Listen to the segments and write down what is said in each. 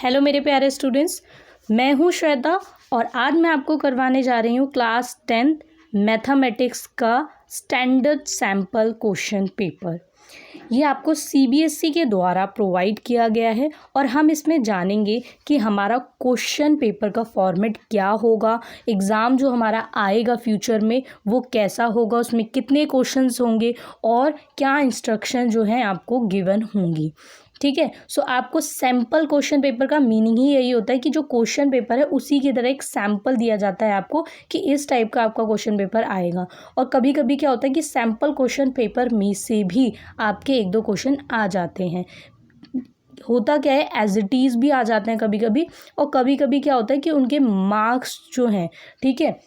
Hello मेरे प्यारे students, मैं हूँ श्वेता और आज मैं आपको करवाने जा रही हूँ क्लास 10th मैथमेटिक्स का स्टैंडर्ड सैम्पल क्वेश्चन पेपर। ये आपको सीबीएसई के द्वारा प्रोवाइड किया गया है और हम इसमें जानेंगे कि हमारा क्वेश्चन पेपर का फॉर्मेट क्या होगा, एग्ज़ाम जो हमारा आएगा फ्यूचर में वो कैसा होगा, उसमें कितने क्वेश्चंस होंगे और क्या इंस्ट्रक्शन जो हैं आपको गिवन होंगी। ठीक है। सो आपको सैम्पल क्वेश्चन पेपर का मीनिंग ही यही होता है कि जो क्वेश्चन पेपर है उसी की तरह एक सैम्पल दिया जाता है आपको कि इस टाइप का आपका क्वेश्चन पेपर आएगा। और कभी कभी क्या होता है कि सैम्पल क्वेश्चन पेपर में से भी आपके एक दो क्वेश्चन आ जाते हैं। होता क्या है, एज इट इज़ भी आ जाते हैं कभी कभी, और कभी कभी क्या होता है कि उनके मार्क्स जो हैं, ठीक है,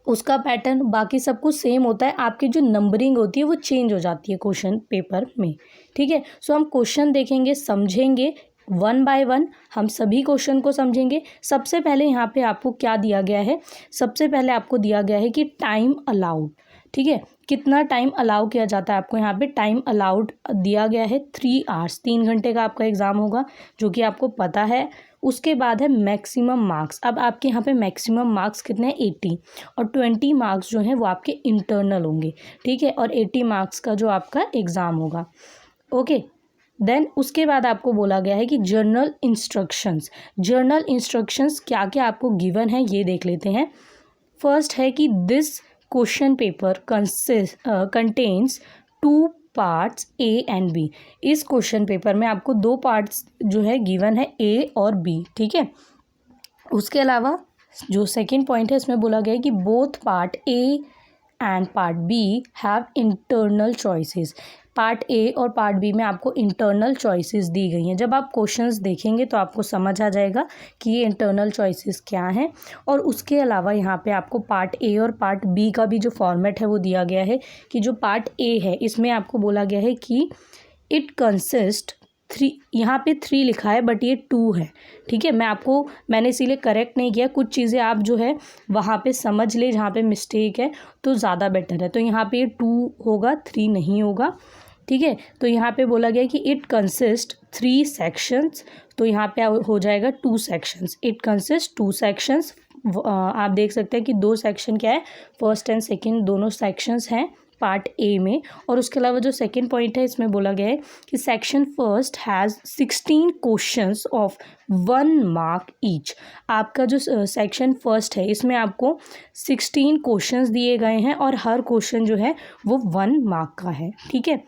उसका पैटर्न बाकी सब कुछ सेम होता है, आपकी जो नंबरिंग होती है वो चेंज हो जाती है क्वेश्चन पेपर में। ठीक है। सो हम क्वेश्चन देखेंगे, समझेंगे वन बाय वन, हम सभी क्वेश्चन को समझेंगे। सबसे पहले यहाँ पे आपको क्या दिया गया है, सबसे पहले आपको दिया गया है कि टाइम अलाउड। ठीक है, कितना टाइम अलाउ किया जाता है आपको, यहाँ पे टाइम अलाउड दिया गया है 3 आवर्स, 3 घंटे का आपका एग्ज़ाम होगा जो कि आपको पता है। उसके बाद है मैक्सिमम मार्क्स। अब आपके यहाँ पे मैक्सिमम मार्क्स कितने हैं, 80, और 20 मार्क्स जो हैं वो आपके इंटरनल होंगे। ठीक है, और 80 मार्क्स का जो आपका एग्ज़ाम होगा। ओके, देन उसके बाद आपको बोला गया है कि जर्नल इंस्ट्रक्शंस। जर्नल इंस्ट्रक्शंस क्या क्या आपको गिवन है ये देख लेते हैं। फर्स्ट है कि this question paper contains 2 parts A and B. इस क्वेश्चन पेपर में आपको 2 पार्ट्स जो है गिवन है, ए और बी। ठीक है। उसके अलावा जो सेकंड पॉइंट है इसमें बोला गया है कि both part A and part B have internal choices. Part A और पार्ट बी में आपको इंटरनल चॉइसेस दी गई हैं। जब आप क्वेश्चंस देखेंगे तो आपको समझ आ जाएगा कि ये इंटरनल चॉइसेस क्या हैं। और उसके अलावा यहाँ पे आपको पार्ट ए और पार्ट बी का भी जो फॉर्मेट है वो दिया गया है कि जो पार्ट ए है इसमें आपको बोला गया है कि इट कंसिस्ट 3, यहाँ पे 3 लिखा है बट ये 2 है। ठीक है, मैंने इसीलिए करेक्ट नहीं किया, कुछ चीज़ें आप जो है वहाँ पे समझ ले, जहाँ पे मिस्टेक है तो ज़्यादा बेटर है। तो यहाँ पे 2 होगा, 3 नहीं होगा। ठीक है, तो यहाँ पे बोला गया कि इट कंसिस्ट 3 सेक्शंस, तो यहाँ पे हो जाएगा 2 सेक्शंस। It consist 2 sections. आप देख सकते हैं कि 2 सेक्शन क्या है, फर्स्ट एंड सेकेंड दोनों सेक्शंस हैं पार्ट ए में। और उसके अलावा जो सेकंड पॉइंट है इसमें बोला गया है कि section first has 16 questions of 1 mark each. आपका जो सेक्शन फर्स्ट है इसमें आपको 16 क्वेश्चंस दिए गए हैं और हर क्वेश्चन जो है वो 1 मार्क का है। ठीक है।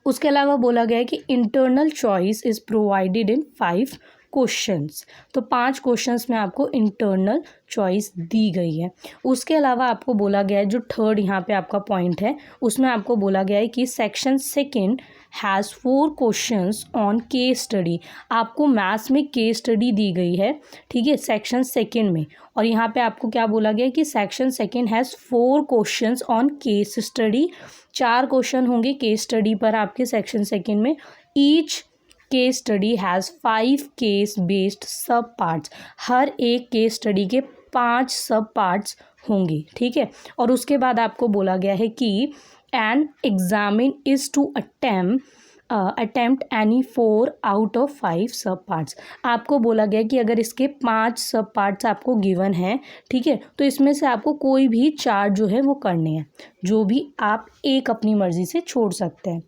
उसके अलावा बोला गया है कि internal choice is provided in 5 questions. तो 5 क्वेश्चंस में आपको इंटरनल चॉइस दी गई है। उसके अलावा आपको बोला गया है, जो थर्ड यहाँ पे आपका पॉइंट है उसमें आपको बोला गया है कि section second has 4 questions on case study. आपको मैथ्स में केस स्टडी दी गई है। ठीक है, सेक्शन सेकंड में। और यहाँ पे आपको क्या बोला गया है कि section second has 4 questions on case study. 4 question होंगे केस स्टडी पर आपके सेक्शन सेकंड में। Each case study has 5 case based सब पार्ट्स। हर एक केस स्टडी के 5 सब पार्ट्स होंगे। ठीक है। और उसके बाद आपको बोला गया है कि an examinee is to attempt any 4 out of 5 sub parts. आपको बोला गया कि अगर इसके 5 सब पार्ट्स आपको गिवन हैं, ठीक है, तो इसमें से आपको कोई भी 4 जो है वो करने हैं, जो भी आप एक अपनी मर्ज़ी से छोड़ सकते हैं।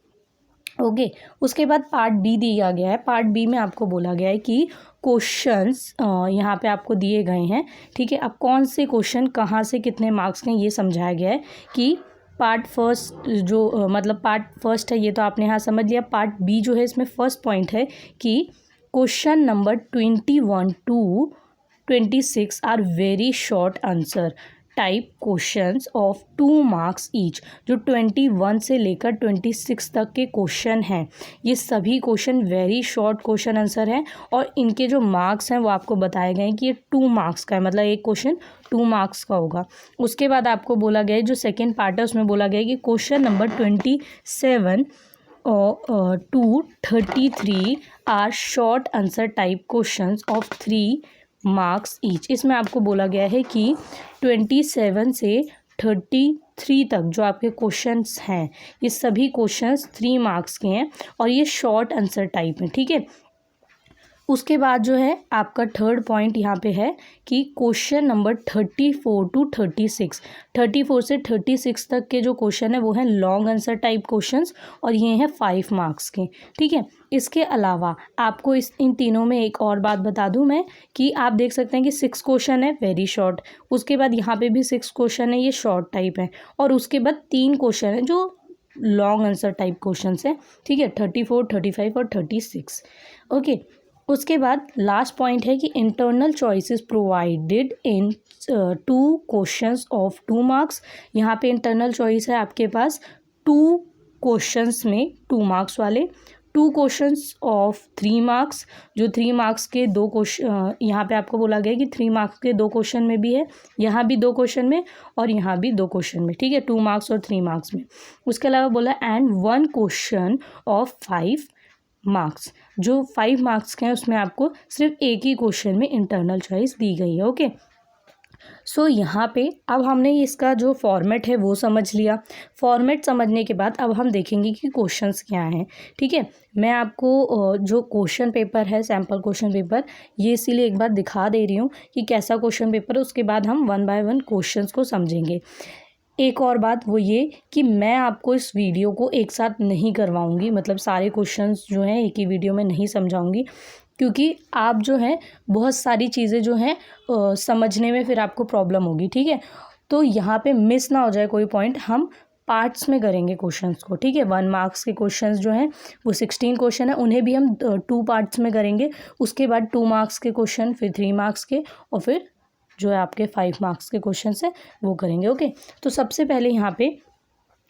ओके, उसके बाद पार्ट बी दिया गया है। पार्ट बी में आपको बोला गया है कि क्वेश्चंस यहाँ पे आपको दिए गए हैं। ठीक है, अब कौन से क्वेश्चन कहाँ से कितने मार्क्स के ये समझाया गया है कि पार्ट फर्स्ट जो मतलब पार्ट फर्स्ट है ये तो आपने यहाँ समझ लिया। पार्ट बी जो है इसमें फर्स्ट पॉइंट है कि question number 21 to 26 are very short answer type questions of 2 marks each. जो 21 से लेकर 26 तक के क्वेश्चन हैं ये सभी question very short question answer हैं और इनके जो मार्क्स हैं वो आपको बताए गए हैं कि ये 2 मार्क्स का है, मतलब एक क्वेश्चन 2 मार्क्स का होगा। उसके बाद आपको बोला गया है, जो सेकेंड पार्ट है उसमें बोला गया है कि question number 27 to 33 are short answer type questions of 3 marks each. इसमें आपको बोला गया है कि 27 से 33 तक जो आपके क्वेश्चंस हैं ये सभी क्वेश्चंस 3 मार्क्स के हैं और ये शॉर्ट आंसर टाइप हैं। ठीक है, उसके बाद जो है आपका थर्ड पॉइंट यहाँ पे है कि क्वेश्चन नंबर 34 टू 36, 34 से 36 तक के जो क्वेश्चन है वो हैं लॉन्ग आंसर टाइप क्वेश्चंस और ये हैं 5 मार्क्स के। ठीक है, इसके अलावा आपको इन तीनों में एक और बात बता दूं मैं कि आप देख सकते हैं कि 6 क्वेश्चन है वेरी शॉर्ट, उसके बाद यहाँ पे भी 6 क्वेश्चन है, ये शॉर्ट टाइप है, और उसके बाद 3 क्वेश्चन है जो लॉन्ग आंसर टाइप क्वेश्चन है। ठीक है, 34, 35 और 36। ओके, उसके बाद लास्ट पॉइंट है कि internal choices provided in 2 questions of 2 marks. यहाँ पे इंटरनल चॉइस है आपके पास 2 क्वेश्चंस में 2 मार्क्स वाले, 2 क्वेश्चंस ऑफ 3 मार्क्स, जो 3 मार्क्स के 2 क्वेश्चन, यहाँ पे आपको बोला गया है कि 3 मार्क्स के 2 क्वेश्चन में भी है, यहाँ भी 2 क्वेश्चन में और यहाँ भी 2 क्वेश्चन में। ठीक है, 2 मार्क्स और 3 मार्क्स में। उसके अलावा बोला एंड 1 क्वेश्चन ऑफ 5 मार्क्स, जो 5 मार्क्स के हैं उसमें आपको सिर्फ एक ही क्वेश्चन में इंटरनल चॉइस दी गई है। ओके, सो यहाँ पे अब हमने इसका जो फॉर्मेट है वो समझ लिया। फॉर्मेट समझने के बाद अब हम देखेंगे कि क्वेश्चंस क्या हैं। ठीक है, मैं आपको जो क्वेश्चन पेपर है, सैम्पल क्वेश्चन पेपर, ये इसीलिए एक बार दिखा दे रही हूँ कि कैसा क्वेश्चन पेपर है, उसके बाद हम 1 बाय 1 क्वेश्चंस को समझेंगे। एक और बात वो ये कि मैं आपको इस वीडियो को एक साथ नहीं करवाऊंगी, मतलब सारे क्वेश्चंस जो हैं एक ही वीडियो में नहीं समझाऊंगी, क्योंकि आप जो है बहुत सारी चीज़ें जो हैं समझने में फिर आपको प्रॉब्लम होगी। ठीक है, तो यहाँ पे मिस ना हो जाए कोई पॉइंट, हम पार्ट्स में करेंगे क्वेश्चंस को। ठीक है, 1 मार्क्स के क्वेश्चंस जो हैं वो 16 क्वेश्चन है, उन्हें भी हम 2 पार्ट्स में करेंगे। उसके बाद 2 मार्क्स के क्वेश्चन, फिर 3 मार्क्स के, और फिर जो है आपके 5 मार्क्स के क्वेश्चन है वो करेंगे। ओके, तो सबसे पहले यहाँ पे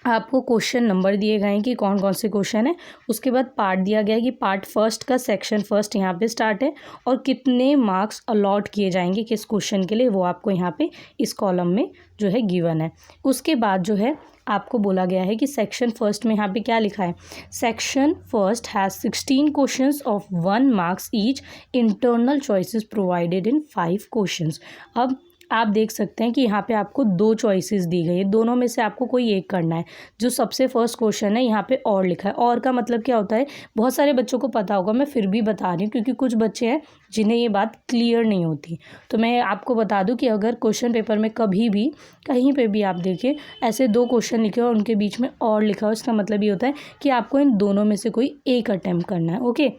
आपको क्वेश्चन नंबर दिए गए हैं कि कौन कौन से क्वेश्चन है। उसके बाद पार्ट दिया गया है कि पार्ट फर्स्ट का सेक्शन फर्स्ट यहाँ पे स्टार्ट है, और कितने मार्क्स अलॉट किए जाएंगे किस क्वेश्चन के लिए, वो आपको यहाँ पे इस कॉलम में जो है गिवन है। उसके बाद जो है आपको बोला गया है कि सेक्शन फर्स्ट में यहाँ पे क्या लिखा है, section first has 16 questions of 1 marks each, internal choices provided in 5 questions. अब आप देख सकते हैं कि यहाँ पे आपको 2 चॉइसेस दी गई है, दोनों में से आपको कोई एक करना है। जो सबसे फर्स्ट क्वेश्चन है यहाँ पे और लिखा है, और का मतलब क्या होता है, बहुत सारे बच्चों को पता होगा, मैं फिर भी बता रही हूँ क्योंकि कुछ बच्चे हैं जिन्हें ये बात क्लियर नहीं होती। तो मैं आपको बता दूं कि अगर क्वेश्चन पेपर में कभी भी कहीं पे भी आप देखें ऐसे 2 क्वेश्चन लिखे हो और उनके बीच में और लिखा हो, इसका मतलब ये होता है कि आपको इन दोनों में से कोई एक अटैम्प्ट करना है। ओके,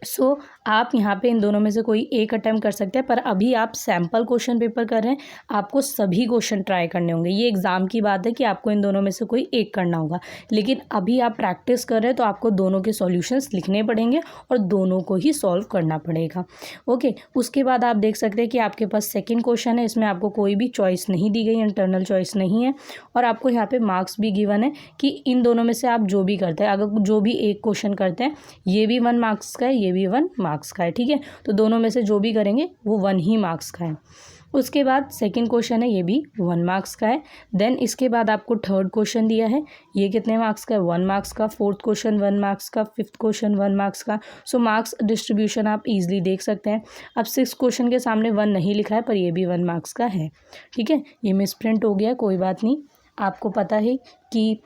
सो आप यहाँ पे इन दोनों में से कोई एक अटैम्प्ट कर सकते हैं, पर अभी आप सैम्पल क्वेश्चन पेपर कर रहे हैं, आपको सभी क्वेश्चन ट्राई करने होंगे। ये एग्ज़ाम की बात है कि आपको इन दोनों में से कोई एक करना होगा, लेकिन अभी आप प्रैक्टिस कर रहे हैं तो आपको दोनों के सॉल्यूशंस लिखने पड़ेंगे और दोनों को ही सॉल्व करना पड़ेगा। ओके, उसके बाद आप देख सकते हैं कि आपके पास सेकेंड क्वेश्चन है, इसमें आपको कोई भी चॉइस नहीं दी गई, इंटरनल चॉइस नहीं है, और आपको यहाँ पर मार्क्स भी गिवन है कि इन दोनों में से आप जो भी करते हैं, अगर जो भी एक क्वेश्चन करते हैं, ये भी 1 मार्क्स का है, ये भी 1 मार्क्स का है। ठीक है, तो दोनों में से जो भी करेंगे वो 1 ही मार्क्स का है। उसके बाद सेकंड क्वेश्चन है, ये भी 1 मार्क्स का है। देन इसके बाद आपको थर्ड क्वेश्चन दिया है, ये कितने मार्क्स का है, 1 मार्क्स का। फोर्थ क्वेश्चन 1 मार्क्स का, फिफ्थ क्वेश्चन 1 मार्क्स का। सो मार्क्स डिस्ट्रीब्यूशन आप इजीली देख सकते हैं। अब 6 क्वेश्चन के सामने 1 नहीं लिखा है, पर ये भी 1 मार्क्स का है। ठीक है, ये मिसप्रिंट हो गया, कोई बात नहीं, आपको पता है कि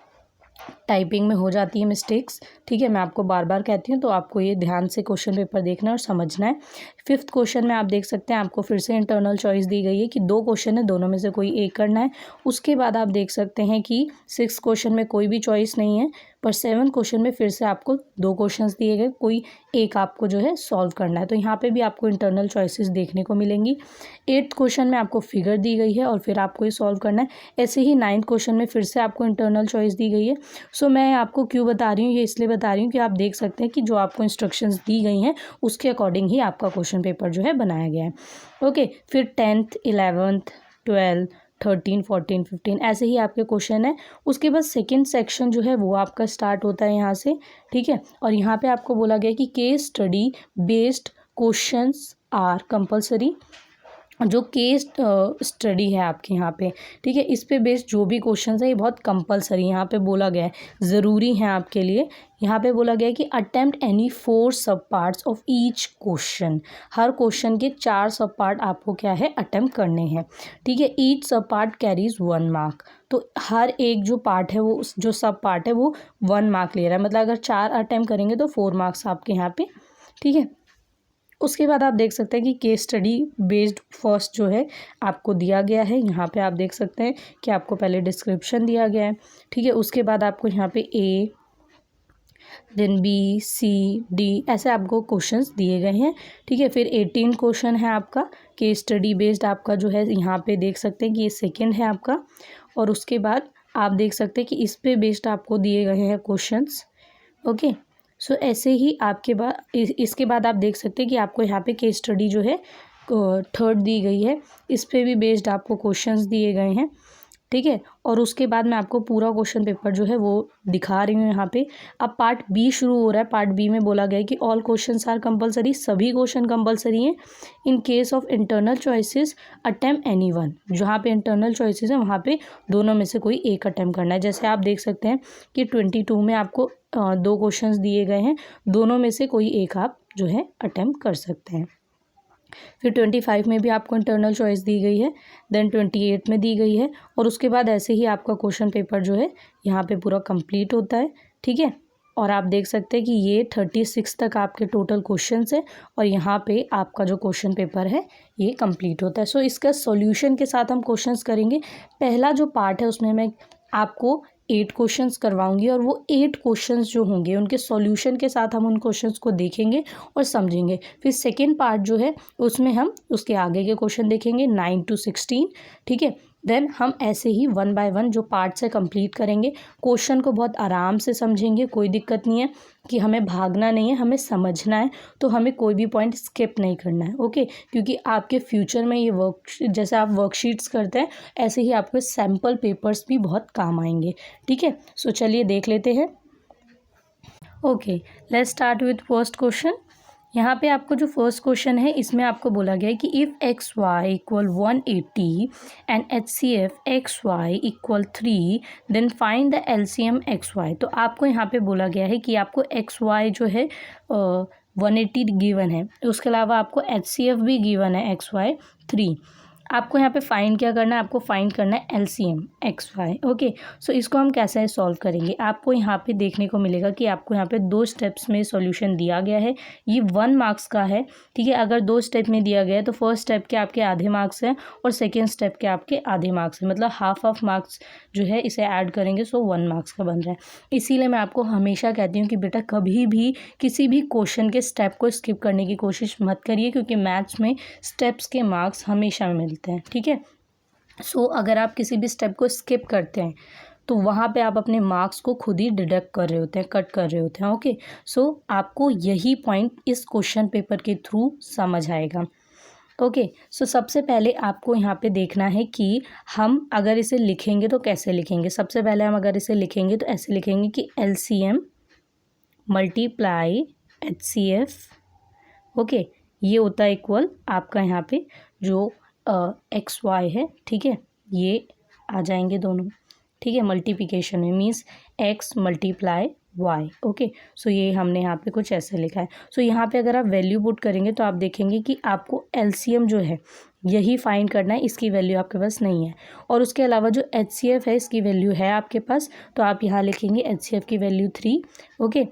टाइपिंग में हो जाती है मिस्टेक्स। ठीक है, मैं आपको बार बार कहती हूँ, तो आपको ये ध्यान से क्वेश्चन पेपर देखना है और समझना है। फिफ्थ क्वेश्चन में आप देख सकते हैं आपको फिर से इंटरनल चॉइस दी गई है कि 2 क्वेश्चन है, दोनों में से कोई एक करना है। उसके बाद आप देख सकते हैं कि 6 क्वेश्चन में कोई भी चॉइस नहीं है, पर 7 क्वेश्चन में फिर से आपको 2 क्वेश्चंस दिए गए, कोई एक आपको जो है सॉल्व करना है, तो यहाँ पे भी आपको इंटरनल चॉइसेस देखने को मिलेंगी। 8th क्वेश्चन में आपको फिगर दी गई है और फिर आपको ये सॉल्व करना है। ऐसे ही 9th क्वेश्चन में फिर से आपको इंटरनल चॉइस दी गई है। सो मैं आपको क्यों बता रही हूँ, ये इसलिए बता रही हूँ कि आप देख सकते हैं कि जो आपको इंस्ट्रक्शंस दी गई हैं उसके अकॉर्डिंग ही आपका क्वेश्चन पेपर जो है बनाया गया है। ओके, फिर 10th 11th 12 13 14 15 ऐसे ही आपके क्वेश्चन है। उसके बाद सेकंड सेक्शन जो है वो आपका स्टार्ट होता है यहाँ से। ठीक है, और यहाँ पे आपको बोला गया कि case study based questions are compulsory. जो केस स्टडी है आपके यहाँ पे, ठीक है, इस पे बेस्ड जो भी क्वेश्चंस है ये बहुत कंपलसरी यहाँ पे बोला गया है, ज़रूरी है आपके लिए। यहाँ पे बोला गया है कि अटेम्प्ट एनी 4 सब parts of each question. Her question के 4 सब पार्ट आपको क्या है अटेम्प्ट करने हैं। ठीक है, ईच सब पार्ट कैरीज 1 मार्क। तो हर एक जो पार्ट है वो जो सब पार्ट है वो 1 मार्क ले रहा है, मतलब अगर 4 अटेम्प्ट करेंगे तो 4 मार्क्स आपके यहाँ पे। ठीक है, उसके बाद आप देख सकते हैं कि केस स्टडी बेस्ड फर्स्ट जो है आपको दिया गया है। यहाँ पे आप देख सकते हैं कि आपको पहले डिस्क्रिप्शन दिया गया है, ठीक है। उसके बाद आपको यहाँ पे ए, देन बी, सी, डी ऐसे आपको क्वेश्चंस दिए गए हैं, ठीक है। फिर 18 क्वेश्चन है आपका केस स्टडी बेस्ड, आपका जो है यहाँ पे देख सकते हैं कि ये सेकेंड है आपका। और उसके बाद आप देख सकते हैं कि इस पे बेस्ड आपको दिए गए हैं क्वेश्चंस, ओके। सो ऐसे ही आपके बाद इसके बाद आप देख सकते हैं कि आपको यहाँ पे केस स्टडी जो है थर्ड दी गई है, इस पे भी बेस्ड आपको क्वेश्चंस दिए गए हैं, ठीक है। और उसके बाद मैं आपको पूरा क्वेश्चन पेपर जो है वो दिखा रही हूँ यहाँ पे। अब पार्ट बी शुरू हो रहा है। पार्ट बी में बोला गया है कि ऑल क्वेश्चंस आर कंपलसरी, सभी क्वेश्चन कंपलसरी हैं। In case of internal choices attempt any one, जहाँ पे इंटरनल चॉइसेस है वहाँ पे दोनों में से कोई एक अटेम्प्ट करना है। जैसे आप देख सकते हैं कि 22 में आपको 2 क्वेश्चंस दिए गए हैं, दोनों में से कोई एक आप जो है अटेम्प्ट कर सकते हैं। फिर 25 में भी आपको इंटरनल चॉइस दी गई है, देन 28 में दी गई है। और उसके बाद ऐसे ही आपका क्वेश्चन पेपर जो है यहाँ पे पूरा कंप्लीट होता है, ठीक है। और आप देख सकते हैं कि ये 36 तक आपके टोटल क्वेश्चंस है और यहाँ पे आपका जो क्वेश्चन पेपर है ये कंप्लीट होता है। सो इसका सॉल्यूशन के साथ हम क्वेश्चंस करेंगे। पहला जो पार्ट है उसमें मैं आपको 8 क्वेश्चंस करवाऊंगी और वो 8 क्वेश्चंस जो होंगे उनके सॉल्यूशन के साथ हम उन क्वेश्चंस को देखेंगे और समझेंगे। फिर सेकेंड पार्ट जो है उसमें हम उसके आगे के क्वेश्चन देखेंगे 9 to 16, ठीक है। देन हम ऐसे ही 1 by 1 जो पार्ट्स है कंप्लीट करेंगे। क्वेश्चन को बहुत आराम से समझेंगे, कोई दिक्कत नहीं है कि हमें भागना नहीं है, हमें समझना है, तो हमें कोई भी पॉइंट स्किप नहीं करना है, ओके। क्योंकि आपके फ्यूचर में ये जैसे आप वर्कशीट्स करते हैं ऐसे ही आपके सैम्पल पेपर्स भी बहुत काम आएंगे, ठीक है। सो चलिए देख लेते हैं। Okay, let's start with first question. यहाँ पे आपको जो फर्स्ट क्वेश्चन है इसमें आपको बोला गया है कि if X Y equal 180 and H C F X Y equal 3 then find the LCM X Y. तो आपको यहाँ पे बोला गया है कि आपको एक्स वाई जो है 180 गिवन है, उसके अलावा आपको एच सी एफ भी गिवन है एक्स वाई 3। आपको यहाँ पे फाइंड क्या करना है, आपको फाइंड करना है एलसीएम एक्स वाई, ओके। सो इसको हम कैसे सॉल्व करेंगे, आपको यहाँ पे देखने को मिलेगा कि आपको यहाँ पे 2 स्टेप्स में सॉल्यूशन दिया गया है। ये 1 मार्क्स का है, ठीक है। अगर 2 स्टेप में दिया गया है तो फर्स्ट स्टेप के आपके आधे मार्क्स हैं और सेकेंड स्टेप के आपके आधे मार्क्स हैं, मतलब हाफ ऑफ मार्क्स जो है इसे ऐड करेंगे सो 1 मार्क्स का बन रहा है। इसीलिए मैं आपको हमेशा कहती हूँ कि बेटा कभी भी किसी भी क्वेश्चन के स्टेप को स्किप करने की कोशिश मत करिए, क्योंकि मैथ्स में स्टेप्स के मार्क्स हमेशा मिलते हैं, ठीक है। सो अगर आप किसी भी स्टेप को स्किप करते हैं तो वहाँ पे आप अपने मार्क्स को खुद ही डिडक्ट कर रहे होते हैं, कट कर रहे होते हैं, ओके। सो आपको यही पॉइंट इस क्वेश्चन पेपर के थ्रू समझ आएगा, ओके। सो सबसे पहले आपको यहाँ पे देखना है कि हम अगर इसे लिखेंगे तो कैसे लिखेंगे। सबसे पहले हम अगर इसे लिखेंगे तो ऐसे लिखेंगे कि LCM मल्टीप्लाई HCF, ओके, ये होता है इक्वल आपका यहाँ पे जो एक्स वाई है, ठीक है, ये आ जाएंगे दोनों, ठीक है। मल्टीप्लिकेशन में means x multiply y, okay. So ये हमने यहाँ पे कुछ ऐसे लिखा है। सो यहाँ पे अगर आप वैल्यू पुट करेंगे तो आप देखेंगे कि आपको एलसीएम जो है यही फाइंड करना है, इसकी वैल्यू आपके पास नहीं है। और उसके अलावा जो HCF है इसकी वैल्यू है आपके पास, तो आप यहाँ लिखेंगे HCF की वैल्यू 3, ओके।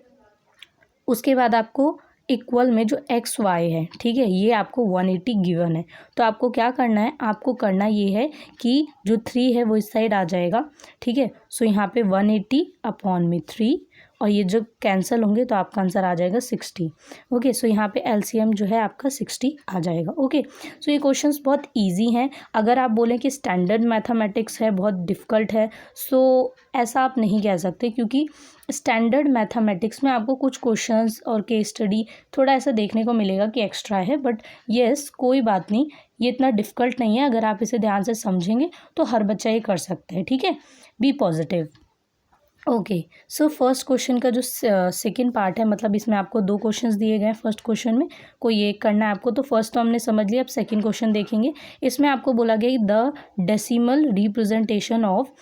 उसके बाद आपको इक्वल में जो एक्स वाई है, ठीक है, ये आपको 180 गिवन है। तो आपको क्या करना है, आपको करना ये है कि जो 3 है वो इस साइड आ जाएगा, ठीक है। सो यहाँ पे 180 अपॉन में 3 और ये जो कैंसिल होंगे तो आपका आंसर आ जाएगा 60, ओके। सो यहाँ पे एलसीएम जो है आपका 60 आ जाएगा, ओके। सो ये क्वेश्चंस बहुत इजी हैं। अगर आप बोलें कि स्टैंडर्ड मैथमेटिक्स है, बहुत डिफ़िकल्ट है, सो ऐसा आप नहीं कह सकते, क्योंकि स्टैंडर्ड मैथमेटिक्स में आपको कुछ क्वेश्चंस और केस स्टडी थोड़ा ऐसा देखने को मिलेगा कि एक्स्ट्रा है, बट येस कोई बात नहीं, ये इतना डिफ़िकल्ट नहीं है। अगर आप इसे ध्यान से समझेंगे तो हर बच्चा ये कर सकता है, ठीक है। Be positive, okay. So first question का जो सेकंड पार्ट है, मतलब इसमें आपको 2 क्वेश्चंस दिए गए हैं। फर्स्ट क्वेश्चन में कोई एक करना है आपको, तो फर्स्ट तो हमने समझ लिया। अब सेकंड क्वेश्चन देखेंगे। इसमें आपको बोला गया the decimal representation of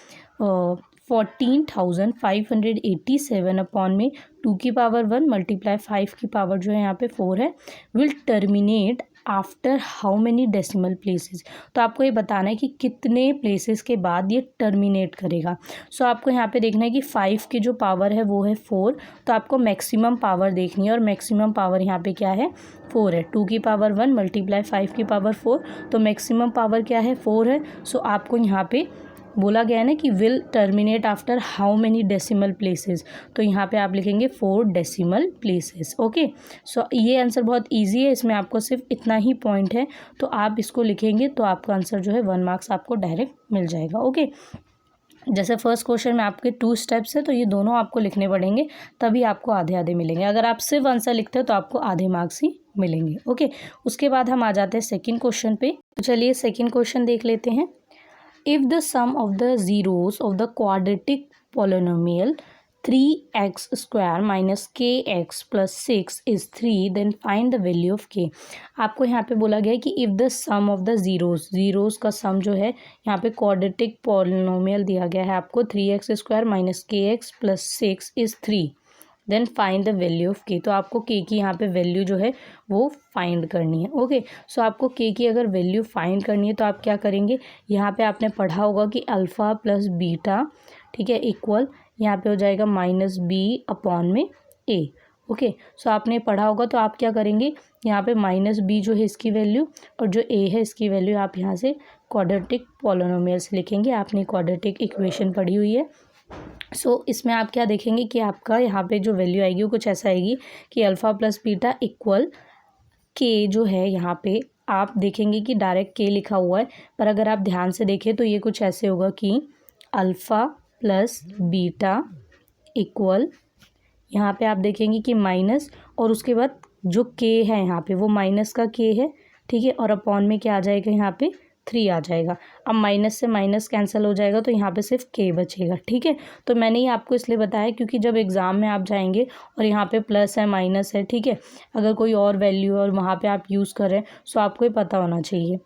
14,587 upon में 2 की पावर 1 मल्टीप्लाई 5 की पावर जो है यहाँ पे 4 है, will terminate after how many decimal places. तो आपको ये बताना है कि कितने प्लेसेस के बाद ये टर्मिनेट करेगा। सो आपको यहाँ पे देखना है कि 5 की जो पावर है वो है 4, तो आपको मैक्सिमम पावर देखनी है और मैक्सिमम पावर यहाँ पे क्या है 4 है। 2 की पावर 1 मल्टीप्लाई 5 की पावर 4, तो मैक्सिमम पावर क्या है 4 है। सो आपको यहाँ पे बोला गया है ना कि will terminate after how many decimal places, तो यहाँ पे आप लिखेंगे 4 डेसिमल प्लेसेस। ओके, सो ये आंसर बहुत इजी है, इसमें आपको सिर्फ इतना ही पॉइंट है, तो आप इसको लिखेंगे तो आपका आंसर जो है 1 मार्क्स आपको डायरेक्ट मिल जाएगा। ओके, जैसे फर्स्ट क्वेश्चन में आपके 2 स्टेप्स है, तो ये दोनों आपको लिखने पड़ेंगे, तभी आपको आधे आधे मिलेंगे। अगर आप सिर्फ आंसर लिखते हो तो आपको आधे मार्क्स ही मिलेंगे। ओके, उसके बाद हम आ जाते हैं सेकेंड क्वेश्चन पे। तो चलिए सेकेंड क्वेश्चन देख लेते हैं। If the sum of the zeros of the quadratic polynomial 3x square minus kx plus 6 is 3, then find the value of k। आपको यहाँ पे बोला गया है कि if the sum of the zeros का सम जो है यहाँ पे quadratic polynomial दिया गया है आपको 3x square minus kx plus 6 is 3, then find the value of K. तो आपको के की यहाँ पे वैल्यू जो है वो फाइंड करनी है। ओके, सो आपको के की अगर वैल्यू फाइंड करनी है तो आप क्या करेंगे, यहाँ पे आपने पढ़ा होगा कि अल्फ़ा प्लस बीटा, ठीक है, इक्वल यहाँ पे हो जाएगा माइनस बी अपॉन में ए। ओके, सो आपने पढ़ा होगा, तो आप क्या करेंगे, यहाँ पे माइनस बी जो है इसकी वैल्यू और जो ए है इसकी वैल्यू आप यहाँ से क्वाड्रेटिक पॉलिनोमियल से लिखेंगे। आपने क्वाड्रेटिक इक्वेशन पढ़ी हुई है। सो इसमें आप क्या देखेंगे कि आपका यहाँ पे जो वैल्यू आएगी वो कुछ ऐसा आएगी कि अल्फ़ा प्लस बीटा इक्वल के जो है यहाँ पे आप देखेंगे कि डायरेक्ट के लिखा हुआ है, पर अगर आप ध्यान से देखें तो ये कुछ ऐसे होगा कि अल्फ़ा प्लस बीटा इक्वल यहाँ पे आप देखेंगे कि माइनस और उसके बाद जो के है यहाँ पे वो माइनस का के है, ठीक है, और अपॉन में क्या आ जाएगा यहाँ पे 3 आ जाएगा। अब माइनस से माइनस कैंसिल हो जाएगा तो यहाँ पे सिर्फ के बचेगा। ठीक है, तो मैंने ये आपको इसलिए बताया क्योंकि जब एग्ज़ाम में आप जाएंगे और यहाँ पे प्लस है माइनस है, ठीक है, अगर कोई और वैल्यू है और वहाँ पे आप यूज़ कर रहे हैं, सो आपको ये पता होना चाहिए।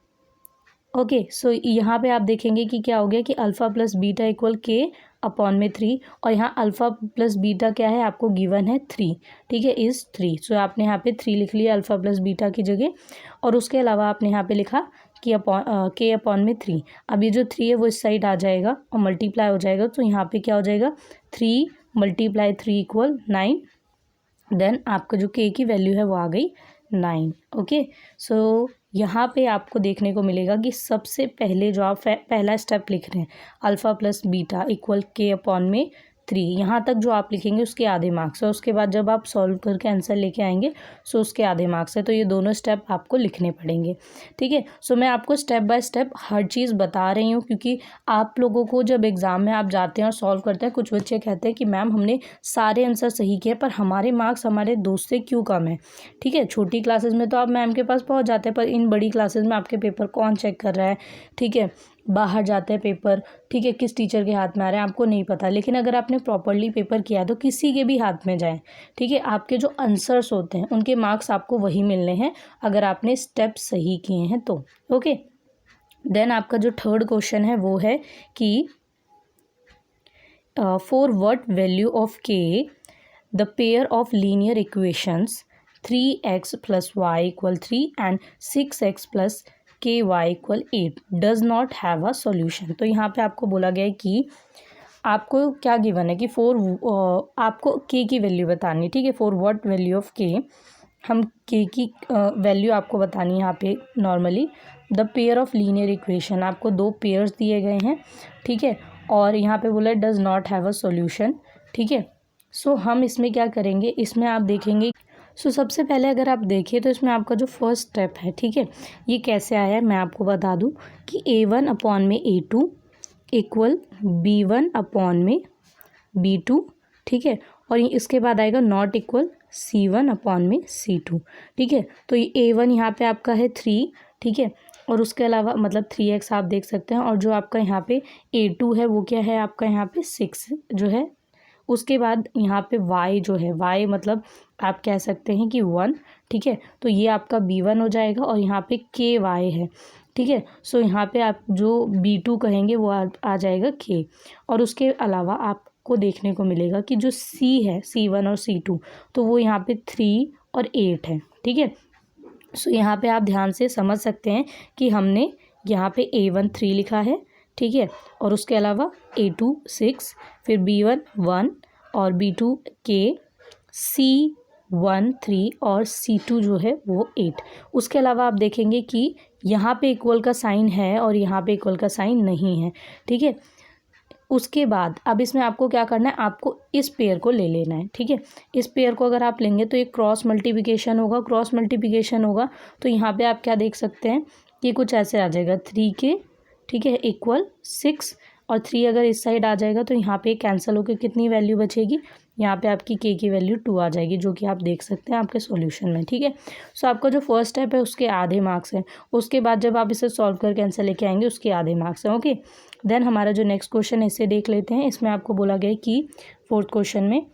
ओके, सो यहाँ पे आप देखेंगे कि क्या हो गया कि अल्फ़ा प्लस बीटा इक्वल के अपॉन में 3, और यहाँ अल्फ़ा प्लस बीटा क्या है आपको गिवन है 3, ठीक है, इज़ 3। सो आपने यहाँ पे 3 लिख लिया अल्फ़ा प्लस बीटा की जगह, और उसके अलावा आपने यहाँ पे लिखा कि के अपॉन में 3। अब ये जो 3 है वो इस साइड आ जाएगा और मल्टीप्लाई हो जाएगा, तो यहाँ पे क्या हो जाएगा 3 मल्टीप्लाई 3 इक्वल 9, देन आपका जो के की वैल्यू है वो आ गई 9। ओके, सो यहाँ पे आपको देखने को मिलेगा कि सबसे पहले जो आप पहला स्टेप लिख रहे हैं अल्फ़ा प्लस बीटा इक्वल के अपॉन में 3, यहाँ तक जो आप लिखेंगे उसके आधे मार्क्स है। उसके बाद जब आप सॉल्व करके आंसर लेके आएंगे सो उसके आधे मार्क्स है, तो ये दोनों स्टेप आपको लिखने पड़ेंगे। ठीक है, सो मैं आपको स्टेप बाय स्टेप हर चीज़ बता रही हूँ क्योंकि आप लोगों को जब एग्ज़ाम में आप जाते हैं और सॉल्व करते हैं, कुछ बच्चे कहते हैं कि मैम हमने सारे आंसर सही किए पर हमारे मार्क्स हमारे दोस्त से क्यों कम है। ठीक है, छोटी क्लासेस में तो आप मैम के पास पहुँच जाते हैं, पर इन बड़ी क्लासेस में आपके पेपर कौन चेक कर रहा है, ठीक है, बाहर जाते हैं पेपर, ठीक है, किस टीचर के हाथ में आ रहे हैं आपको नहीं पता। लेकिन अगर आपने प्रॉपरली पेपर किया है तो किसी के भी हाथ में जाए, ठीक है, आपके जो आंसर्स होते हैं उनके मार्क्स आपको वही मिलने हैं अगर आपने स्टेप सही किए हैं तो। ओके, देन आपका जो थर्ड क्वेश्चन है वो है कि for what value of k the pair of linear equations 3x plus y equal 3 and 6x plus k y equal 8 does not have a solution. तो यहाँ पे आपको बोला गया है कि आपको क्या गिवन है कि आपको के की वैल्यू बतानी, ठीक है, फॉर व्हाट वैल्यू ऑफ के, हम के की वैल्यू आपको बतानी है। यहाँ पे normally the pair of linear equation, आपको 2 पेयर्स दिए गए हैं, ठीक है, और यहाँ पे बोला does not have a solution. ठीक है, सो हम इसमें क्या करेंगे, इसमें आप देखेंगे सबसे पहले अगर आप देखें तो इसमें आपका जो फर्स्ट स्टेप है, ठीक है, ये कैसे आया है मैं आपको बता दूं कि a1 अपॉन में a2 इक्वल b1 अपॉन में b2, ठीक है, और इसके बाद आएगा नॉट इक्वल c1 अपॉन में c2। ठीक है, तो ये a1 यहाँ पे आपका है 3, ठीक है, और उसके अलावा मतलब 3x आप देख सकते हैं, और जो आपका यहाँ पे a2 है वो क्या है आपका यहाँ पे 6 जो है। उसके बाद यहाँ पे y जो है, y मतलब आप कह सकते हैं कि 1, ठीक है, तो ये आपका b1 हो जाएगा, और यहाँ पे ky है, ठीक है। सो यहाँ पे आप जो B2 कहेंगे वो आ जाएगा K। और उसके अलावा आपको देखने को मिलेगा कि जो C है, C1 और C2, तो वो यहाँ पे 3 और 8 है, ठीक है। सो यहाँ पे आप ध्यान से समझ सकते हैं कि हमने यहाँ पे A1 3 लिखा है, ठीक है, और उसके अलावा A2 6, फिर B1 1 और B2 K, C1 3 और C2 जो है वो 8। उसके अलावा आप देखेंगे कि यहाँ पे इक्वल का साइन है और यहाँ पे इक्वल का साइन नहीं है, ठीक है। उसके बाद अब इसमें आपको क्या करना है, आपको इस पेयर को ले लेना है, ठीक है। इस पेयर को अगर आप लेंगे तो ये क्रॉस मल्टीप्लिकेशन होगा, क्रॉस मल्टीप्लिकेशन होगा तो यहाँ पे आप क्या देख सकते हैं कि कुछ ऐसे आ जाएगा 3K, ठीक है, इक्वल 6 और 3 अगर इस साइड आ जाएगा तो यहाँ पे कैंसिल होकर कितनी वैल्यू बचेगी, यहाँ पे आपकी K की वैल्यू 2 आ जाएगी, जो कि आप देख सकते हैं आपके सॉल्यूशन में, ठीक है। सो आपका जो फर्स्ट स्टेप है उसके आधे मार्क्स हैं। उसके बाद जब आप इसे सॉल्व करके आंसर लेके आएंगे उसके आधे मार्क्स हैं, ओके। देन हमारा जो नेक्स्ट क्वेश्चन है इसे देख लेते हैं। इसमें आपको बोला गया है कि फोर्थ क्वेश्चन में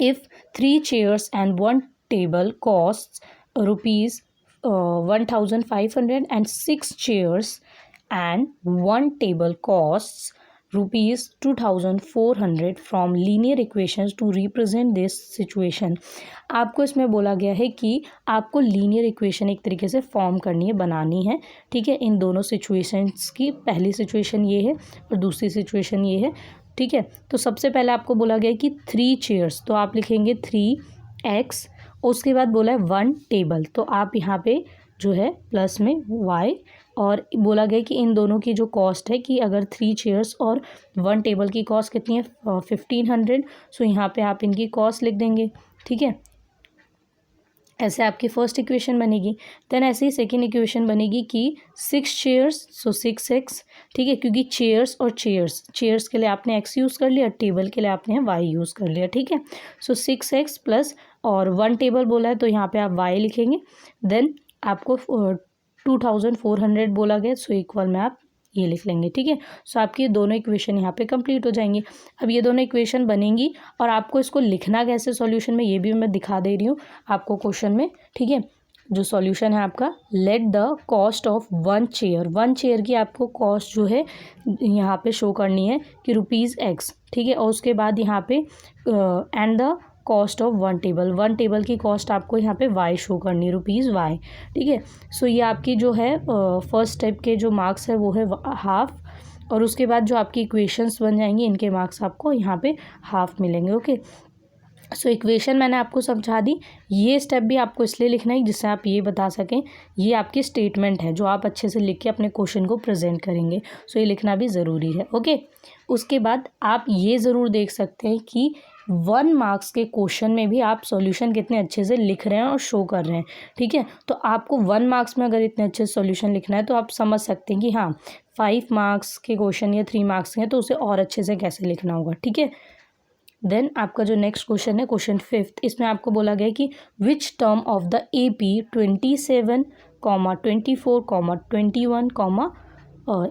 if 3 chairs and 1 table cost ₹1,500 and 6 chairs and 1 table costs ₹2,400 from linear equations to represent this situation। आपको इसमें बोला गया है कि आपको लीनियर इक्वेशन एक तरीके से फॉर्म करनी है, बनानी है, ठीक है। इन दोनों सिचुएशंस की पहली सिचुएशन ये है और दूसरी सिचुएशन ये है, ठीक है। तो सबसे पहले आपको बोला गया है कि 3 चेयर्स, तो आप लिखेंगे 3x, उसके बाद बोला है 1 टेबल, तो आप यहाँ पे जो है प्लस में y, और बोला गया कि इन दोनों की जो कॉस्ट है कि अगर 3 चेयर्स और 1 टेबल की कॉस्ट कितनी है 1500, सो यहाँ पे आप इनकी कॉस्ट लिख देंगे, ठीक है। ऐसे आपकी फर्स्ट इक्वेशन बनेगी। देन ऐसे ही सेकेंड इक्वेशन बनेगी कि 6 चेयर्स, सो 6x, ठीक है, क्योंकि चेयर्स और चेयर्स के लिए आपने x यूज़ कर लिया, टेबल के लिए आपने y यूज़ कर लिया, ठीक है। सो 6x प्लस और 1 टेबल बोला है तो यहाँ पे आप y लिखेंगे। देन आपको 2400 बोला गया, सो इक्वल में आप ये लिख लेंगे, ठीक है। सो आपकी दोनों इक्वेशन यहाँ पे कंप्लीट हो जाएंगी। अब ये दोनों इक्वेशन बनेंगी और आपको इसको लिखना कैसे सॉल्यूशन में, ये भी मैं दिखा दे रही हूँ आपको क्वेश्चन में, ठीक है। जो सॉल्यूशन है आपका, let the cost of 1 chair की आपको कॉस्ट जो है यहाँ पे शो करनी है कि ₹x, ठीक है। और उसके बाद यहाँ पे and the cost of 1 table की कॉस्ट आपको यहाँ पे y शो करनी है, ₹y, ठीक है। सो ये आपकी जो है फर्स्ट स्टेप के जो मार्क्स है वो है हाफ, और उसके बाद जो आपकी इक्वेशंस बन जाएंगी इनके मार्क्स आपको यहाँ पे हाफ मिलेंगे, ओके। सो इक्वेशन मैंने आपको समझा दी। ये स्टेप भी आपको इसलिए लिखना है जिससे आप ये बता सकें, ये आपकी स्टेटमेंट है जो आप अच्छे से लिख के अपने क्वेश्चन को प्रेजेंट करेंगे, सो ये लिखना भी ज़रूरी है, ओके। उसके बाद आप ये ज़रूर देख सकते हैं कि 1 मार्क्स के क्वेश्चन में भी आप सॉल्यूशन कितने अच्छे से लिख रहे हैं और शो कर रहे हैं, ठीक है। तो आपको 1 मार्क्स में अगर इतने अच्छे सॉल्यूशन लिखना है तो आप समझ सकते हैं कि हाँ 5 मार्क्स के क्वेश्चन या 3 मार्क्स के हैं तो उसे और अच्छे से कैसे लिखना होगा, ठीक है। देन आपका जो नेक्स्ट क्वेश्चन है, क्वेश्चन 5th, इसमें आपको बोला गया है कि which term of the AP 27, 24, 21,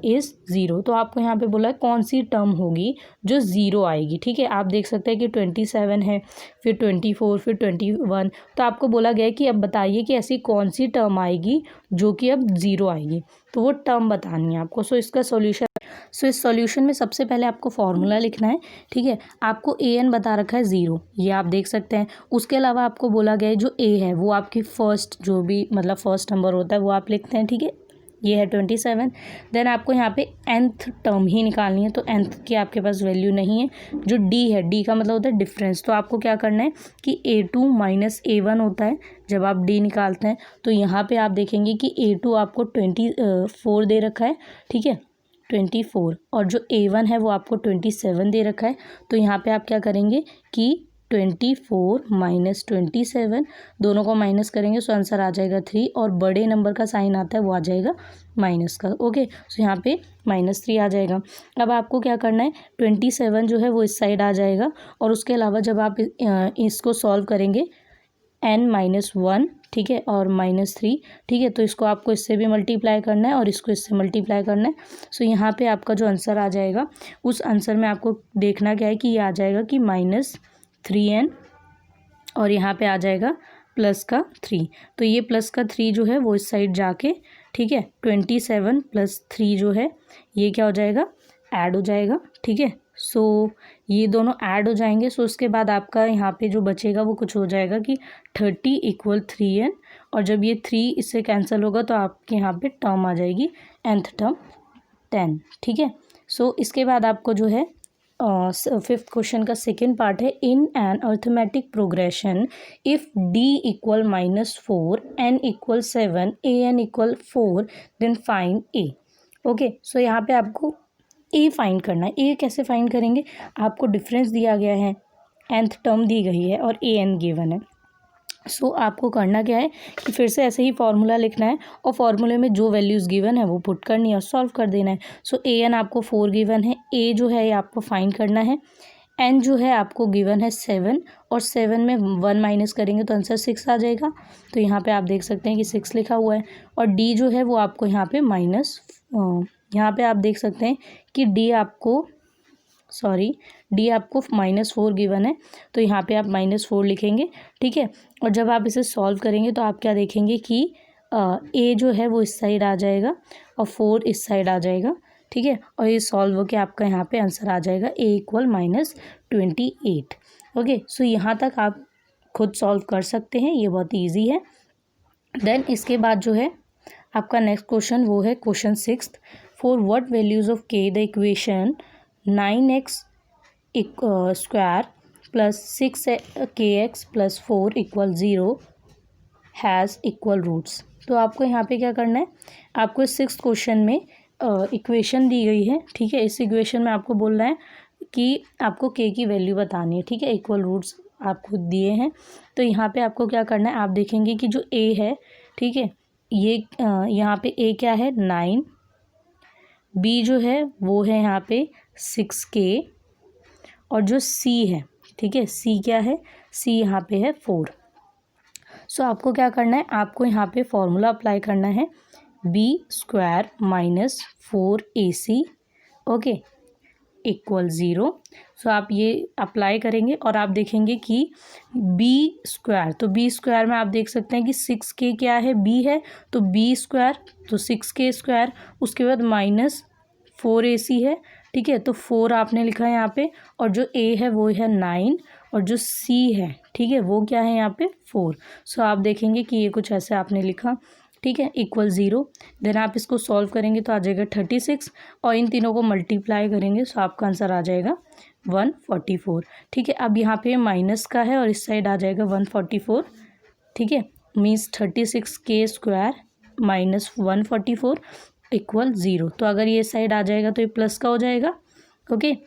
is 0। तो आपको यहाँ पे बोला है कौन सी टर्म होगी जो 0 आएगी, ठीक है। आप देख सकते हैं कि 27 है, फिर 24, फिर 21, तो आपको बोला गया है कि अब बताइए कि ऐसी कौन सी टर्म आएगी जो कि अब 0 आएगी, तो वो टर्म बतानी है आपको। सो इसका सॉल्यूशन, सो इस सॉल्यूशन में सबसे पहले आपको फॉर्मूला लिखना है, ठीक है। आपको an बता रखा है 0, ये आप देख सकते हैं। उसके अलावा आपको बोला गया है जो a है वो आपकी फर्स्ट, जो भी मतलब फर्स्ट नंबर होता है वो आप लिखते हैं, ठीक है। ये है 27। देन आपको यहाँ पे nth टर्म ही निकालनी है, तो nth की आपके पास वैल्यू नहीं है। जो d है, d का मतलब होता है डिफरेंस, तो आपको क्या करना है कि a2 माइनस a1 होता है जब आप d निकालते हैं। तो यहाँ पे आप देखेंगे कि a2 आपको 24 दे रखा है, ठीक है, 24, और जो a1 है वो आपको 27 दे रखा है। तो यहाँ पे आप क्या करेंगे कि 24 माइनस 27 दोनों को माइनस करेंगे, सो आंसर आ जाएगा 3, और बड़े नंबर का साइन आता है वो आ जाएगा माइनस का, ओके। सो यहाँ पे -3 आ जाएगा। अब आपको क्या करना है, 27 जो है वो इस साइड आ जाएगा, और उसके अलावा जब आप इसको सॉल्व करेंगे n-1, ठीक है, और -3, ठीक है, तो इसको आपको इससे भी मल्टीप्लाई करना है और इसको इससे मल्टीप्लाई करना है। सो यहाँ पे आपका जो आंसर आ जाएगा उस आंसर में आपको देखना क्या है कि ये आ जाएगा कि -3n, और यहाँ पे आ जाएगा प्लस का 3, तो ये प्लस का 3 जो है वो इस साइड जाके, ठीक है, 27 प्लस 3 जो है ये क्या हो जाएगा, ऐड हो जाएगा, ठीक है। सो ये दोनों ऐड हो जाएंगे। सो उसके बाद आपका यहाँ पे जो बचेगा वो कुछ हो जाएगा कि 30 = 3n, और जब ये 3 इससे कैंसिल होगा तो आपके यहाँ पे टर्म आ जाएगी, nth टर्म 10, ठीक है। सो इसके बाद आपको जो है फिफ्थ क्वेश्चन का सेकेंड पार्ट है, in an arithmetic progression if d = -4, n = 7, an = 4, then find a। Okay, so यहाँ पे आपको a फाइंड करना है। a कैसे फाइंड करेंगे, आपको डिफरेंस दिया गया है, nth टर्म दी गई है और an गिवन है। सो आपको करना क्या है कि फिर से ऐसे ही फार्मूला लिखना है और फार्मूले में जो वैल्यूज़ गिवन है वो पुट करनी है और सॉल्व कर देना है। सो an आपको 4 गिवन है, a जो है ये आपको फाइंड करना है, n जो है आपको गिवन है 7, और 7 में 1 माइनस करेंगे तो आंसर 6 आ जाएगा। तो यहाँ पे आप देख सकते हैं कि 6 लिखा हुआ है, और d जो है वो आपको यहाँ पे यहाँ पे आप देख सकते हैं कि d आपको -4 गिवन है, तो यहाँ पे आप -4 लिखेंगे, ठीक है। और जब आप इसे सॉल्व करेंगे तो आप क्या देखेंगे कि a जो है वो इस साइड आ जाएगा और 4 इस साइड आ जाएगा, ठीक है। और ये सॉल्व होकर आपका यहाँ पे आंसर आ जाएगा a = -28। ओके, सो यहाँ तक आप खुद सॉल्व कर सकते हैं, ये बहुत ईजी है। देन इसके बाद जो है आपका नेक्स्ट क्वेश्चन वो है question 6, for what values of k the equation 9x square plus 6kx + 4 = 0 has equal roots. तो आपको यहाँ पे क्या करना है, आपको इस 6th क्वेश्चन में इक्वेशन दी गई है, ठीक है। इस इक्वेशन में आपको बोलना है कि आपको k की वैल्यू बतानी है, ठीक है। इक्वल रूट्स आप खुद दिए हैं, तो यहाँ पे आपको क्या करना है, आप देखेंगे कि जो a है, ठीक है, ये यहाँ पे a क्या है 9, b जो है वो है यहाँ पे 6k, और जो c है, ठीक है, c क्या है, c यहाँ पे है 4। सो आपको क्या करना है, आपको यहाँ पे फॉर्मूला अप्लाई करना है, b² - 4ac, ओके, = 0। सो आप ये अप्लाई करेंगे और आप देखेंगे कि b², तो b² में आप देख सकते हैं कि 6k क्या है, b है, तो b², तो 6k², उसके बाद -4ac है, ठीक है। तो 4 आपने लिखा है यहाँ पे, और जो a है वो है 9, और जो c है, ठीक है, वो क्या है यहाँ पे 4। सो आप देखेंगे कि ये कुछ ऐसे आपने लिखा, ठीक है, = 0। देन आप इसको सॉल्व करेंगे तो आ जाएगा 36, और इन तीनों को मल्टीप्लाई करेंगे तो आपका आंसर आ जाएगा 144, ठीक है। अब यहाँ पे माइनस का है और इस साइड आ जाएगा 144, ठीक है, मीन्स 36k² - 144 = 0। तो अगर ये साइड आ जाएगा तो ये प्लस का हो जाएगा, ओके,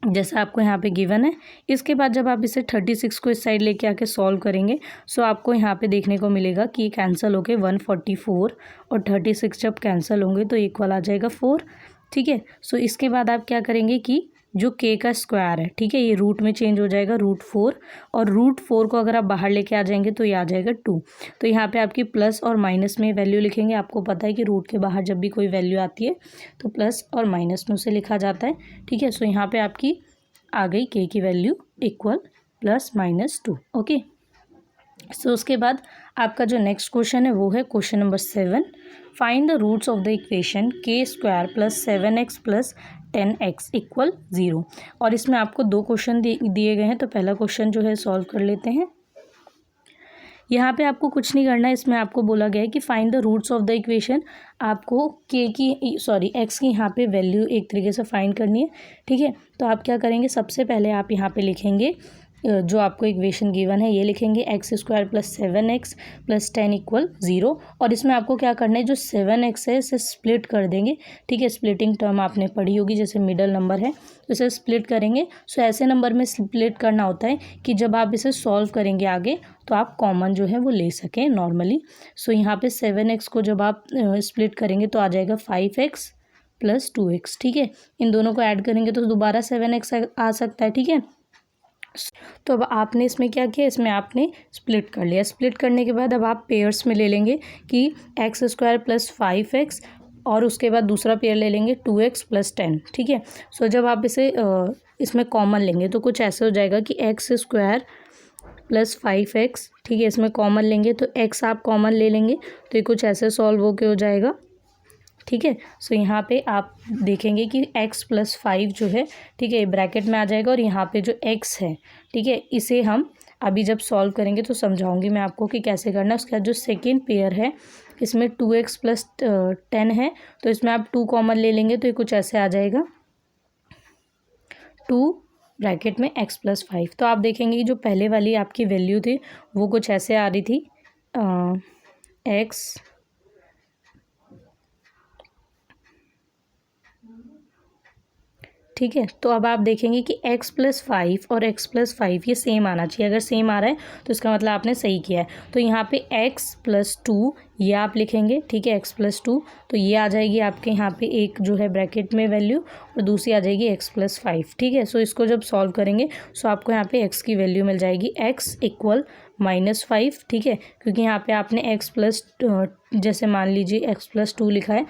जैसा आपको यहाँ पे गिवन है। इसके बाद जब आप इसे 36 को इस साइड लेके आके सॉल्व करेंगे, सो आपको यहाँ पे देखने को मिलेगा कि ये कैंसिल होके 144 और 36 जब कैंसिल होंगे तो इक्वल आ जाएगा 4, ठीक है। सो इसके बाद आप क्या करेंगे कि जो k का स्क्वायर है, ठीक है, ये रूट में चेंज हो जाएगा √4, और √4 को अगर आप बाहर लेके आ जाएंगे तो ये आ जाएगा 2। तो यहाँ पे आपकी प्लस और माइनस में वैल्यू लिखेंगे। आपको पता है कि रूट के बाहर जब भी कोई वैल्यू आती है तो प्लस और माइनस में उसे लिखा जाता है, ठीक है। सो यहाँ पे आपकी आ गई k की वैल्यू = +-2, ओके। सो उसके बाद आपका जो नेक्स्ट क्वेश्चन है वो है question number 7, find the roots of the equation k² + 7x + 10x = 0। और इसमें आपको 2 क्वेश्चन दिए गए हैं, तो पहला क्वेश्चन जो है सॉल्व कर लेते हैं। यहाँ पे आपको कुछ नहीं करना है, इसमें आपको बोला गया है कि find the roots of the equation. आपको x की यहाँ पे वैल्यू एक तरीके से फाइंड करनी है, ठीक है। तो आप क्या करेंगे, सबसे पहले आप यहाँ पे लिखेंगे जो आपको इक्वेशन गिवन है, ये लिखेंगे x² + 7x + 10 = 0। और इसमें आपको क्या करना है, जो 7x है इसे स्प्लिट कर देंगे, ठीक है। स्प्लिटिंग टर्म आपने पढ़ी होगी, जैसे मिडल नंबर है तो इसे स्प्लिट करेंगे। सो ऐसे नंबर में स्प्लिट करना होता है कि जब आप इसे सॉल्व करेंगे आगे तो आप कॉमन जो है वो ले सकें नॉर्मली। सो यहाँ पे 7x को जब आप स्प्लिट करेंगे तो आ जाएगा 5x + 2x, ठीक है। इन दोनों को ऐड करेंगे तो दोबारा 7x आ सकता है, ठीक है। तो अब आपने इसमें क्या किया, इसमें आपने स्प्लिट कर लिया। स्प्लिट करने के बाद अब आप पेयर्स में ले लेंगे कि x² + 5x, और उसके बाद दूसरा पेयर ले लेंगे 2x + 10, ठीक है। सो जब आप इसे इसमें कॉमन लेंगे तो कुछ ऐसे हो जाएगा कि x² प्लस 5x, ठीक है, इसमें कॉमन लेंगे तो x आप कॉमन ले लेंगे तो ये कुछ ऐसे सॉल्व होके हो जाएगा, ठीक है। सो यहाँ पे आप देखेंगे कि x प्लस 5 जो है, ठीक है, ब्रैकेट में आ जाएगा और यहाँ पे जो x है, ठीक है, इसे हम अभी जब सॉल्व करेंगे तो समझाऊंगी मैं आपको कि कैसे करना है। उसके बाद जो सेकेंड पेयर है इसमें 2x प्लस 10 है तो इसमें आप 2 कॉमन ले लेंगे तो ये कुछ ऐसे आ जाएगा 2 ब्रैकेट में x प्लस 5। तो आप देखेंगे कि जो पहले वाली आपकी वैल्यू थी वो कुछ ऐसे आ रही थी x ठीक है। तो अब आप देखेंगे कि x प्लस 5 और x प्लस 5 ये सेम आना चाहिए। अगर सेम आ रहा है तो इसका मतलब आपने सही किया है। तो यहाँ पे x प्लस 2 ये आप लिखेंगे, ठीक है, x प्लस 2 तो ये आ जाएगी आपके यहाँ पे एक जो है ब्रैकेट में वैल्यू और दूसरी आ जाएगी x प्लस 5, ठीक है। सो इसको जब सॉल्व करेंगे सो आपको यहाँ पे x की वैल्यू मिल जाएगी x इक्वल -5, ठीक है, क्योंकि यहाँ पे आपने x प्लस जैसे मान लीजिए x प्लस 2 लिखा है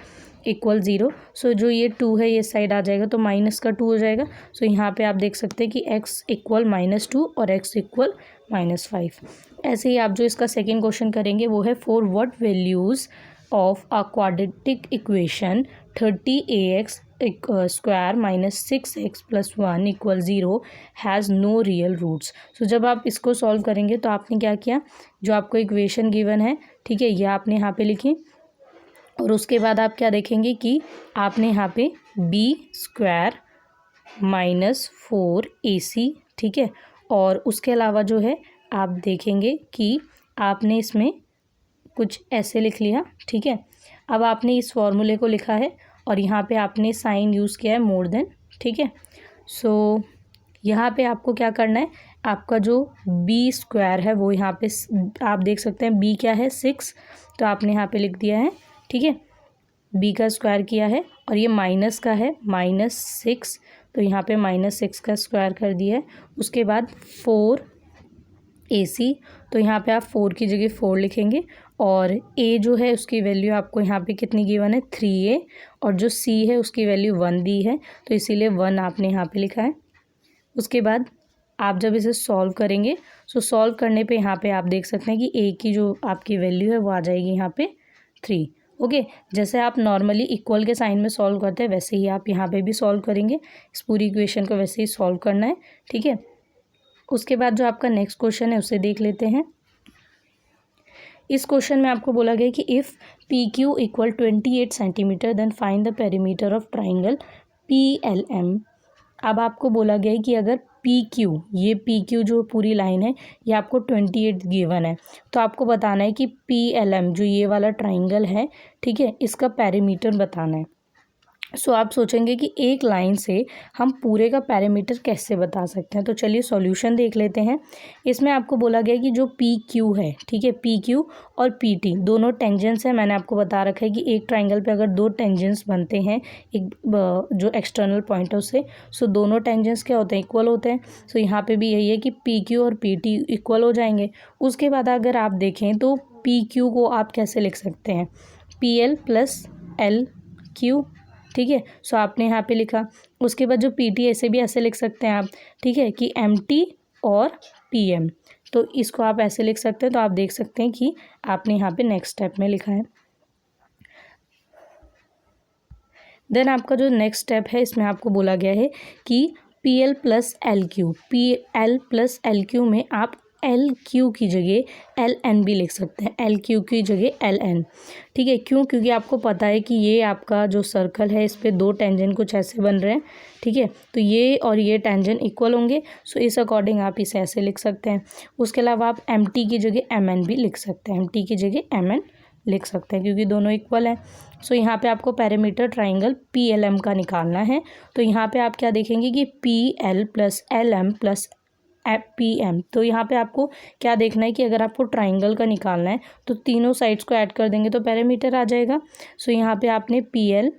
इक्वल 0। सो जो ये 2 है ये साइड आ जाएगा तो माइनस का 2 हो जाएगा। सो यहाँ पे आप देख सकते हैं कि x इक्वल -2 और x इक्वल -5। ऐसे ही आप जो इसका सेकेंड क्वेश्चन करेंगे वो है for what values of a quadratic equation 30ax square minus 6x plus 1 equal 0 has no real roots. So जब आप इसको सॉल्व करेंगे तो आपने क्या किया, जो आपको इक्वेशन गिवन है, ठीक है, ये आपने यहाँ पे लिखी और उसके बाद आप क्या देखेंगे कि आपने यहाँ पे b स्क्वायर माइनस 4ac, ठीक है, और उसके अलावा जो है आप देखेंगे कि आपने इसमें कुछ ऐसे लिख लिया, ठीक है। अब आपने इस फॉर्मूले को लिखा है और यहाँ पे आपने साइन यूज़ किया है मोर देन, ठीक है। सो यहाँ पे आपको क्या करना है, आपका जो b स्क्वायर है वो यहाँ पे आप देख सकते हैं b क्या है 6, तो आपने यहाँ पे लिख दिया है, ठीक है, b का स्क्वायर किया है और ये माइनस का है -6 तो यहाँ पे -6 का स्क्वायर कर दिया है। उसके बाद 4ac तो यहाँ पे आप 4 की जगह 4 लिखेंगे और a जो है उसकी वैल्यू आपको यहाँ पे कितनी गिवन है 3a और जो c है उसकी वैल्यू 1 दी है तो इसीलिए 1 आपने यहाँ पे लिखा है। उसके बाद आप जब इसे सॉल्व करेंगे सो सॉल्व करने पे यहाँ पे आप देख सकते हैं कि a की जो आपकी वैल्यू है वो आ जाएगी यहाँ पे 3, ओके। जैसे आप नॉर्मली इक्वल के साइन में सॉल्व करते हैं वैसे ही आप यहाँ पे भी सॉल्व करेंगे, इस पूरी इक्वेशन को वैसे ही सॉल्व करना है, ठीक है। उसके बाद जो आपका नेक्स्ट क्वेश्चन है उसे देख लेते हैं। इस क्वेश्चन में आपको बोला गया कि if PQ equal 28 centimetre then find the perimeter of triangle PLM। अब आपको बोला गया है कि अगर PQ, ये PQ जो पूरी लाइन है ये आपको 28 गिवन है तो आपको बताना है कि PLM जो ये वाला ट्राइंगल है, ठीक है, इसका पेरीमीटर बताना है। सो आप सोचेंगे कि एक लाइन से हम पूरे का पैरामीटर कैसे बता सकते हैं, तो चलिए सॉल्यूशन देख लेते हैं। इसमें आपको बोला गया कि जो PQ है, ठीक है, PQ और PT दोनों टेंजेंट्स हैं। मैंने आपको बता रखा है कि एक ट्राइंगल पे अगर 2 टेंजेंट्स बनते हैं एक जो एक्सटर्नल पॉइंट है उससे, सो दोनों टेंजेंट्स क्या होते हैं, इक्वल होते हैं। सो यहाँ पे भी यही है कि PQ और PT इक्वल हो जाएंगे। उसके बाद अगर आप देखें तो PQ को आप कैसे लिख सकते हैं, PL प्लस LQ, ठीक है। सो आपने यहाँ पे लिखा। उसके बाद जो PT ऐसे भी ऐसे लिख सकते हैं आप, ठीक है, कि MT और PM, तो इसको आप ऐसे लिख सकते हैं। तो आप देख सकते हैं कि आपने यहाँ पे नेक्स्ट स्टेप में लिखा है। देन आपका जो नेक्स्ट स्टेप है इसमें आपको बोला गया है कि PL plus LQ, PL plus LQ में आप LQ की जगह LN भी लिख सकते हैं, LQ की जगह LN, ठीक है। क्यों, क्योंकि आपको पता है कि ये आपका जो सर्कल है इस पे 2 टेंजेंट कुछ ऐसे बन रहे हैं, ठीक है, तो ये और ये टेंजेंट इक्वल होंगे। सो इस अकॉर्डिंग आप इसे ऐसे लिख सकते हैं। उसके अलावा आप MT की जगह MN भी लिख सकते हैं, MT की जगह MN लिख सकते हैं क्योंकि दोनों इक्वल हैं। सो यहाँ पे आपको पैरामीटर ट्राइंगल PLM का निकालना है। तो यहाँ पे आप क्या देखेंगे कि PL plus LM plus PM, तो यहाँ पे आपको क्या देखना है कि अगर आपको ट्राइंगल का निकालना है तो तीनों साइड्स को ऐड कर देंगे तो पैरामीटर आ जाएगा। सो यहाँ पे आपने PL,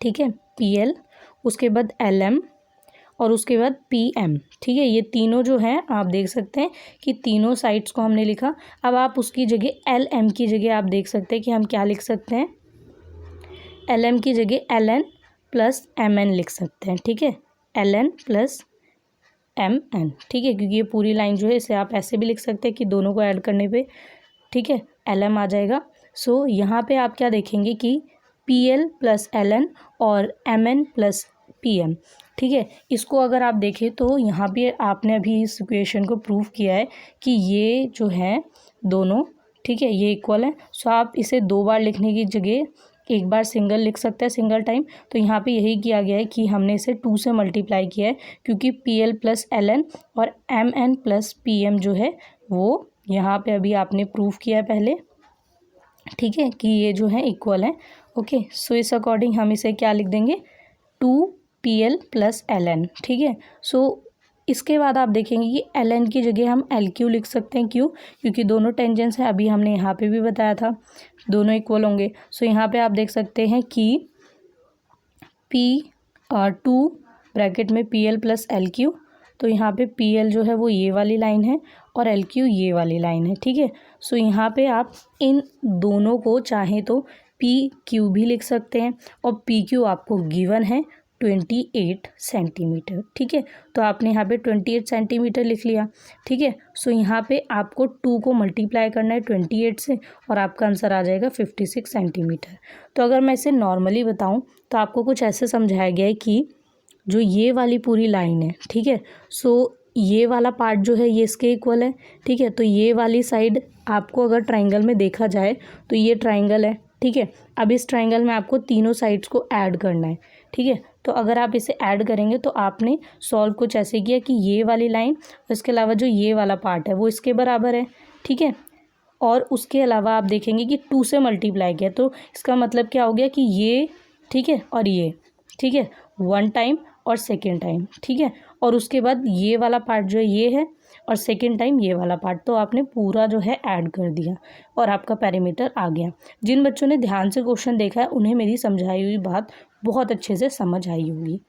ठीक है, PL, उसके बाद LM और उसके बाद PM, ठीक है, ये तीनों जो हैं आप देख सकते हैं कि तीनों साइड्स को हमने लिखा। अब आप उसकी जगह LM की जगह आप देख सकते हैं कि हम क्या लिख सकते हैं, LM की जगह LN प्लस MN लिख सकते हैं, ठीक है, LN प्लस MN, ठीक है, क्योंकि ये पूरी लाइन जो है इसे आप ऐसे भी लिख सकते हैं कि दोनों को ऐड करने पे, ठीक है, LM आ जाएगा। सो यहाँ पे आप क्या देखेंगे कि PL प्लस LN और MN प्लस PM, ठीक है। इसको अगर आप देखें तो यहाँ पे आपने अभी इस इक्वेशन को प्रूव किया है कि ये जो है दोनों, ठीक है, ये इक्वल है। सो आप इसे 2 बार लिखने की जगह एक बार सिंगल लिख सकते हैं, सिंगल टाइम। तो यहाँ पे यही किया गया है कि हमने इसे 2 से मल्टीप्लाई किया है, क्योंकि PL प्लस LN और MN प्लस PM जो है वो यहाँ पे अभी आपने प्रूव किया है पहले, ठीक है, कि ये जो है इक्वल है। ओके, सो इस अकॉर्डिंग हम इसे क्या लिख देंगे, 2PL प्लस LN, ठीक है। सो इसके बाद आप देखेंगे कि LN की जगह हम LQ लिख सकते हैं। क्यों? क्योंकि दोनों टेंजेंट्स हैं, अभी हमने यहाँ पे भी बताया था दोनों इक्वल होंगे। सो यहाँ पे आप देख सकते हैं कि P2 ब्रैकेट में PL प्लस LQ, तो यहाँ पे PL जो है वो ये वाली लाइन है और LQ ये वाली लाइन है, ठीक है। सो यहाँ पे आप इन दोनों को चाहें तो PQ भी लिख सकते हैं, और PQ आपको गिवन है 28 सेंटीमीटर, ठीक है। तो आपने यहाँ पे 28 सेंटीमीटर लिख लिया, ठीक है। सो यहाँ पे आपको 2 को मल्टीप्लाई करना है 28 से और आपका आंसर आ जाएगा 56 सेंटीमीटर। तो अगर मैं इसे नॉर्मली बताऊँ तो आपको कुछ ऐसे समझाया गया है कि जो ये वाली पूरी लाइन है, ठीक है, सो ये वाला पार्ट जो है ये इसके इक्वल है, ठीक है। तो ये वाली साइड आपको अगर ट्राइंगल में देखा जाए तो ये ट्राइंगल है, ठीक है। अब इस ट्राइंगल में आपको तीनों साइड्स को ऐड करना है, ठीक है। तो अगर आप इसे ऐड करेंगे तो आपने सॉल्व कुछ ऐसे किया कि ये वाली लाइन और इसके अलावा जो ये वाला पार्ट है वो इसके बराबर है, ठीक है। और उसके अलावा आप देखेंगे कि 2 से मल्टीप्लाई किया, तो इसका मतलब क्या हो गया कि ये, ठीक है, और ये, ठीक है, 1 टाइम और सेकेंड टाइम, ठीक है। और उसके बाद ये वाला पार्ट जो है ये है और सेकेंड टाइम ये वाला पार्ट, तो आपने पूरा जो है ऐड कर दिया और आपका पेरीमीटर आ गया। जिन बच्चों ने ध्यान से क्वेश्चन देखा है उन्हें मेरी समझाई हुई बात बहुत अच्छे से समझ आई होगी।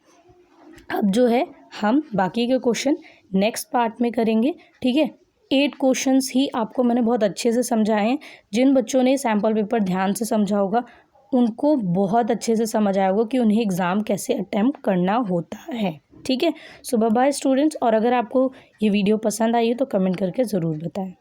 अब जो है हम बाकी के क्वेश्चन नेक्स्ट पार्ट में करेंगे, ठीक है। 8 क्वेश्चंस ही आपको मैंने बहुत अच्छे से समझाए हैं। जिन बच्चों ने सैम्पल पेपर ध्यान से समझा होगा उनको बहुत अच्छे से समझ आया होगा कि उन्हें एग्ज़ाम कैसे अटैम्प्ट करना होता है, ठीक है। सो बाय बाय स्टूडेंट्स, और अगर आपको ये वीडियो पसंद आई है तो कमेंट करके ज़रूर बताएं।